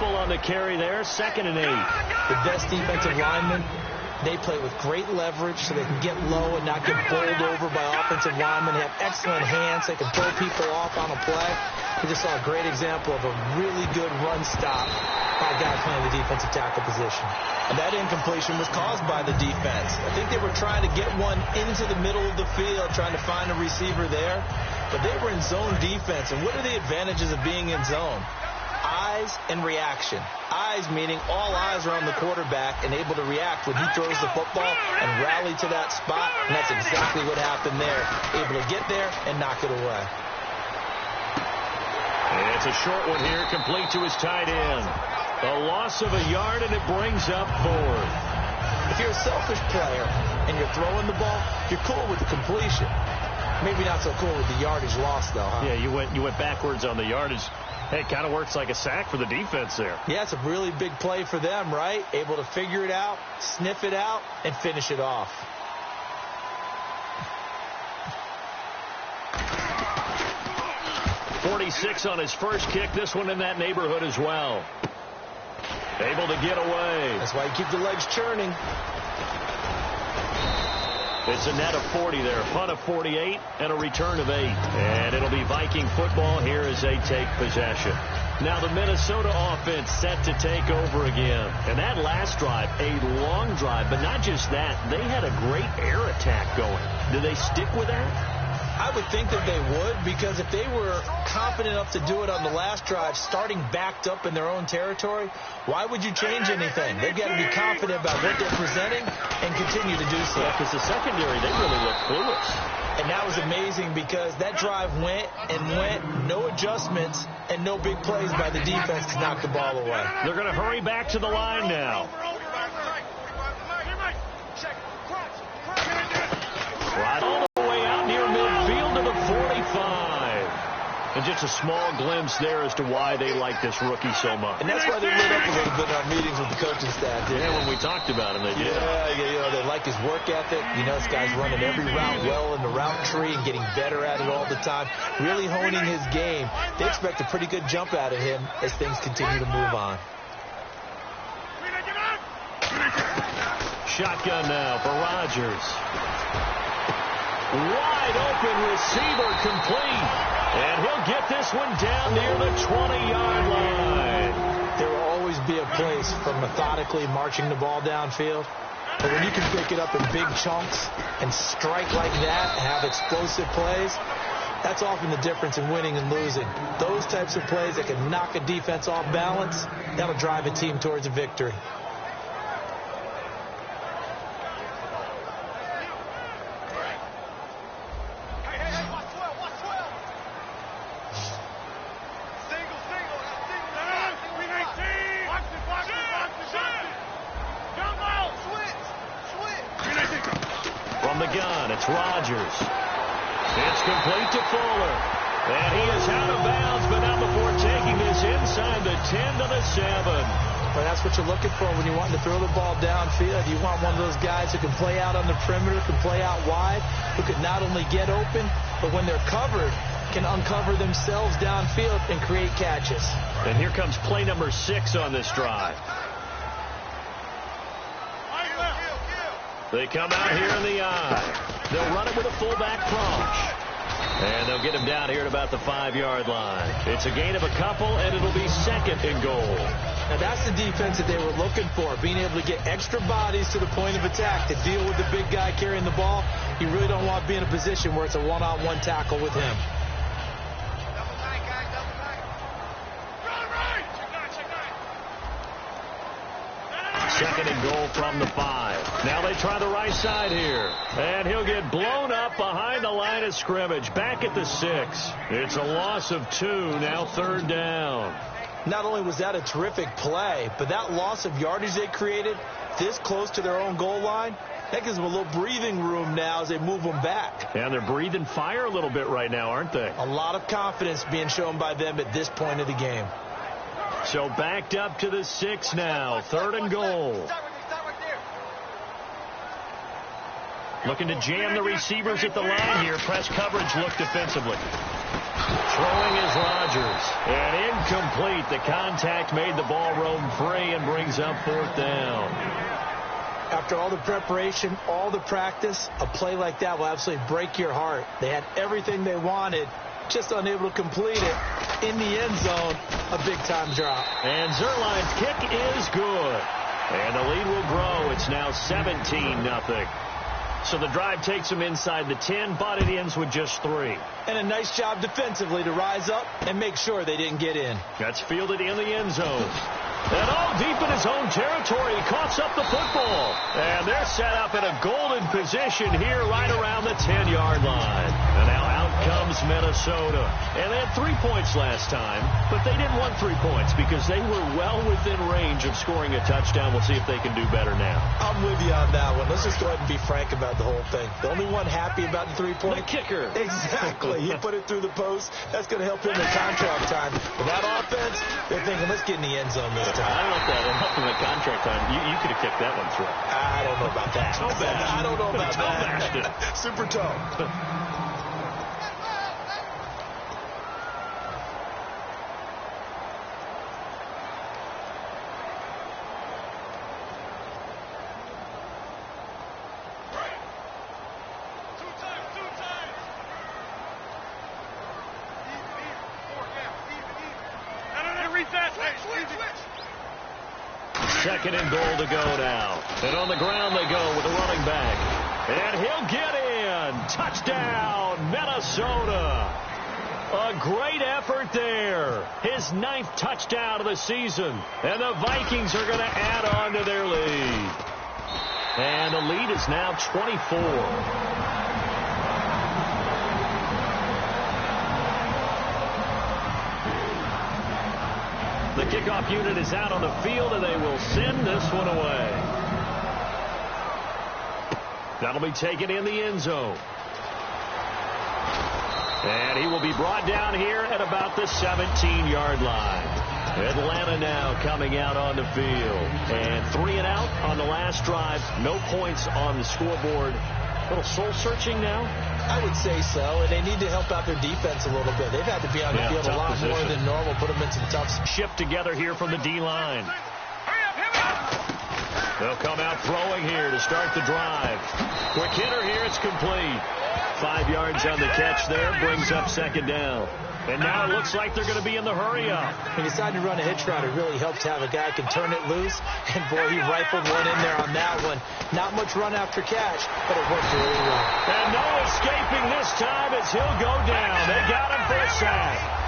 couple on the carry there. 2nd and 8. The best defensive linemen, they play with great leverage so they can get low and not get bowled over by offensive linemen. They have excellent hands. They can throw people off on a play. We just saw a great example of a really good run stop by a guy playing the defensive tackle position. And that incompletion was caused by the defense. I think they were trying to get one into the middle of the field, trying to find a receiver there. But they were in zone defense. And what are the advantages of being in zone? Eyes and reaction. Eyes meaning all eyes are on the quarterback and able to react when he throws the football and rally to that spot. And that's exactly what happened there. Able to get there and knock it away. And it's a short one here, complete to his tight end. A loss of a yard, and it brings up 4th. If you're a selfish player and you're throwing the ball, you're cool with the completion. Maybe not so cool with the yardage loss, though, huh? Yeah, you went backwards on the yardage. Hey, it kind of works like a sack for the defense there. Yeah, it's a really big play for them, right? Able to figure it out, sniff it out, and finish it off. .46 on his first kick. This one in that neighborhood as well. Able to get away. That's why you keep the legs churning. It's a net of 40 there. Punt of 48 and a return of 8. And it'll be Viking football here as they take possession. Now the Minnesota offense set to take over again. And that last drive, a long drive, but not just that. They had a great air attack going. Do they stick with that? I would think that they would, because if they were confident enough to do it on the last drive, starting backed up in their own territory, why would you change anything? They've got to be confident about what they're presenting and continue to do so. Yeah, because the secondary, they really look clueless. And that was amazing because that drive went and went, no adjustments and no big plays by the defense to knock the ball away. They're going to hurry back to the line now. Right all the way out near midfield to the 45. And just a small glimpse there as to why they like this rookie so much. And that's why they lit up a little bit in our meetings with the coaching staff. Yeah, when we talked about him, they did. Yeah, they like his work ethic. You know, this guy's running every route well in the route tree and getting better at it all the time. Really honing his game. They expect a pretty good jump out of him as things continue to move on. Shotgun now for Rodgers. Wide open receiver complete. And he'll get this one down near the 20-yard line. There will always be a place for methodically marching the ball downfield. But when you can pick it up in big chunks and strike like that and have explosive plays, that's often the difference in winning and losing. Those types of plays that can knock a defense off balance, that'll drive a team towards a victory. It's Rodgers. It's complete to Fuller. And he is out of bounds, but not before taking this inside the 10 to the 7. Well, that's what you're looking for when you want to throw the ball downfield. You want one of those guys who can play out on the perimeter, can play out wide, who can not only get open, but when they're covered, can uncover themselves downfield and create catches. And here comes play number 6 on this drive. They come out here in the eye. They'll run it with a fullback crunch. And they'll get him down here at about the 5-yard line. It's a gain of a couple, and it'll be 2nd and goal. Now, that's the defense that they were looking for, being able to get extra bodies to the point of attack to deal with the big guy carrying the ball. You really don't want to be in a position where it's a one-on-one tackle with him. 2nd and goal from the 5. Now they try the right side here. And he'll get blown up behind the line of scrimmage. Back at the 6. It's a loss of 2. Now 3rd down. Not only was that a terrific play, but that loss of yardage they created this close to their own goal line, that gives them a little breathing room now as they move them back. And they're breathing fire a little bit right now, aren't they? A lot of confidence being shown by them at this point of the game. So backed up to the 6 now. 3rd and goal. Looking to jam the receivers at the line here. Press coverage look defensively. Throwing is Rodgers. And incomplete. The contact made the ball roam free and brings up 4th down. After all the preparation, all the practice, a play like that will absolutely break your heart. They had everything they wanted, just unable to complete it. In the end zone, a big-time drop. And Zuerlein's kick is good. And the lead will grow. It's now 17-0. So the drive takes them inside the 10, but it ends with just 3. And a nice job defensively to rise up and make sure they didn't get in. That's fielded in the end zone. And all deep in his own territory, he coughs up the football. And they're set up in a golden position here right around the 10-yard line. And now out comes Minnesota. And they had 3 points last time, but they didn't want 3 points because they were well within range of scoring a touchdown. We'll see if they can do better now. I'm with you on that one. Let's just go ahead and be frank about the whole thing. The only one happy about the 3-point. The kicker. Exactly. He put it through the post. That's going to help him in contract time. But that offense, they're thinking, let's get in the end zone this time. I don't know if that helped him in contract time. You could have kicked that one through. I don't know about that. I don't know about that. Super toe. Second and goal to go now. And on the ground they go with the running back. And he'll get in. Touchdown, Minnesota. A great effort there. His 9th touchdown of the season. And the Vikings are going to add on to their lead. And the lead is now 24. The kickoff unit is out on the field, and they will send this one away. That'll be taken in the end zone. And he will be brought down here at about the 17-yard line. Atlanta now coming out on the field. And 3 and out on the last drive. No points on the scoreboard. A little soul-searching now? I would say so, and they need to help out their defense a little bit. They've had to be on the field a lot more than normal, put them in some tough shift together here from the D-line. They'll come out throwing here to start the drive. Quick hitter here, it's complete. 5 yards on the catch there, brings up 2nd down. And now it looks like they're going to be in the hurry-up. When you decide to run a hitch route, it really helps to have a guy who can turn it loose. And, boy, he rifled one in there on that one. Not much run after catch, but it worked really well. And no escaping this time as he'll go down. They got him for a sack.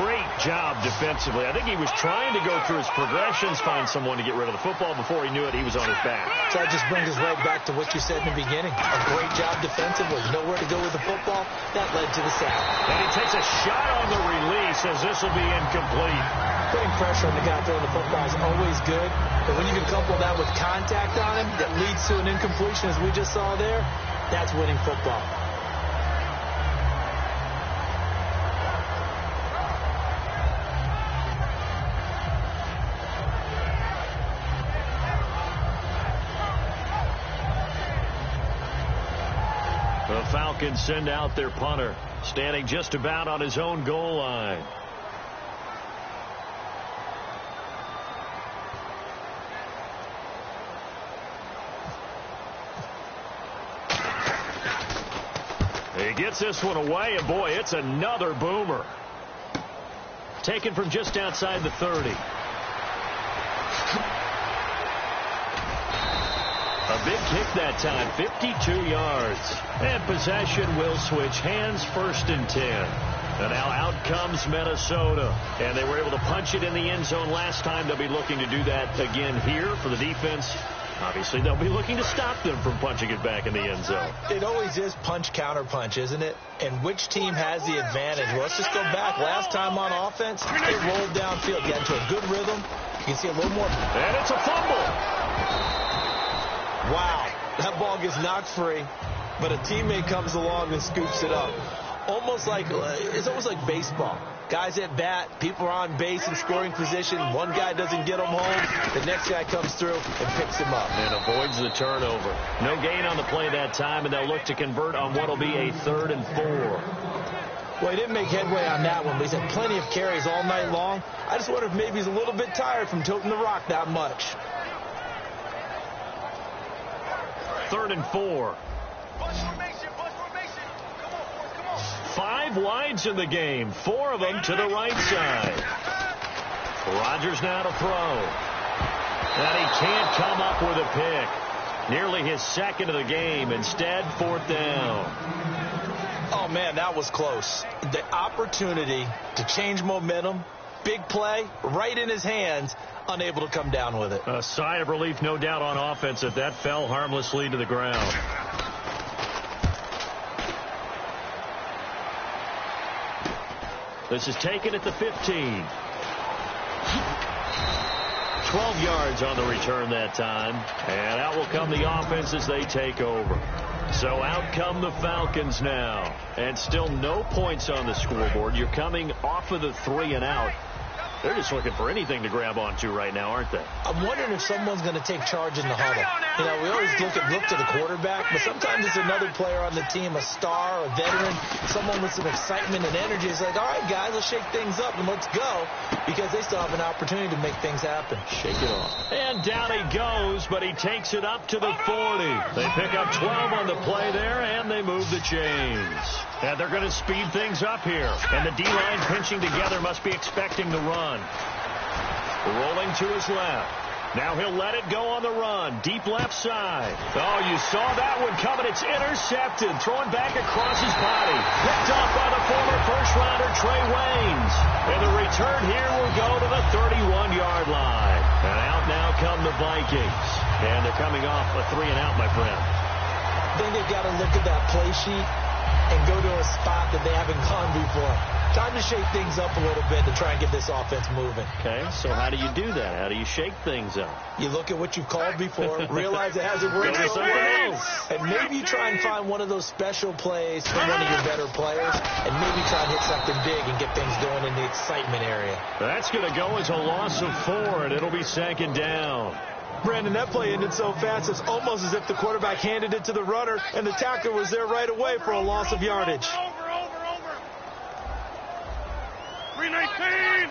Great job defensively. I think he was trying to go through his progressions, find someone to get rid of the football. Before he knew it, he was on his back. So that just brings us right back to what you said in the beginning. A great job defensively. Nowhere to go with the football. That led to the sack. And he takes a shot on the release as this will be incomplete. Putting pressure on the guy throwing the football is always good. But when you can couple that with contact on him that leads to an incompletion, as we just saw there, that's winning football. The Falcons send out their punter, standing just about on his own goal line. He gets this one away, and boy, it's another boomer. Taken from just outside the 30. A big kick that time, 52 yards. And possession will switch hands, 1st and 10. And now out comes Minnesota. And they were able to punch it in the end zone last time. They'll be looking to do that again here for the defense. Obviously, they'll be looking to stop them from punching it back in the end zone. It always is punch, counter punch, isn't it? And which team has the advantage? Well, let's just go back. Last time on offense, they rolled downfield. Get into a good rhythm. You can see a little more. And it's a fumble. Wow. That ball gets knocked free, but a teammate comes along and scoops it up. It's almost like baseball. Guys at bat, people are on base in scoring position. One guy doesn't get them home. The next guy comes through and picks him up. And avoids the turnover. No gain on the play that time, and they'll look to convert on what will be a 3rd and 4. Well, he didn't make headway on that one, but he's had plenty of carries all night long. I just wonder if maybe he's a little bit tired from toting the rock that much. 3rd and 4. 5 wides in the game, 4 of them to the right side. Rodgers now to throw. And he can't come up with a pick. Nearly his 2nd of the game. Instead, 4th down. Oh, man, that was close. The opportunity to change momentum, big play, right in his hands, unable to come down with it. A sigh of relief, no doubt, on offense that that fell harmlessly to the ground. This is taken at the 15. 12 yards on the return that time. And out will come the offense as they take over. So out come the Falcons now. And still no points on the scoreboard. You're coming off of the 3 and out. They're just looking for anything to grab onto right now, aren't they? I'm wondering if someone's going to take charge in the huddle. You know, we always look to the quarterback, but sometimes it's another player on the team, a star, a veteran, someone with some excitement and energy. It's like, all right, guys, let's shake things up and let's go, because they still have an opportunity to make things happen. Shake it off. And down he goes, but he takes it up to the 40. They pick up 12 on the play there, and they move the chains. And they're going to speed things up here. And the D-line pinching together must be expecting the run. Rolling to his left. Now he'll let it go on the run. Deep left side. Oh, you saw that one coming. It's intercepted. Throwing back across his body. Picked off by the former first-rounder Trey Waynes. And the return here will go to the 31-yard line. And out now come the Vikings. And they're coming off a 3 and out, my friend. I think they've got to look at that play sheet and go to a spot that they haven't gone before. Time to shake things up a little bit to try and get this offense moving. Okay, so how do you do that? How do you shake things up? You look at what you've called before, realize it hasn't worked so well, and maybe you try and find one of those special plays from one of your better players, and maybe try and hit something big and get things going in the excitement area. That's going to go as a loss of 4, and it'll be 2nd down. Brandon, that play ended so fast, it's almost as if the quarterback handed it to the runner, and the tackler was there right away for a loss of yardage. 319!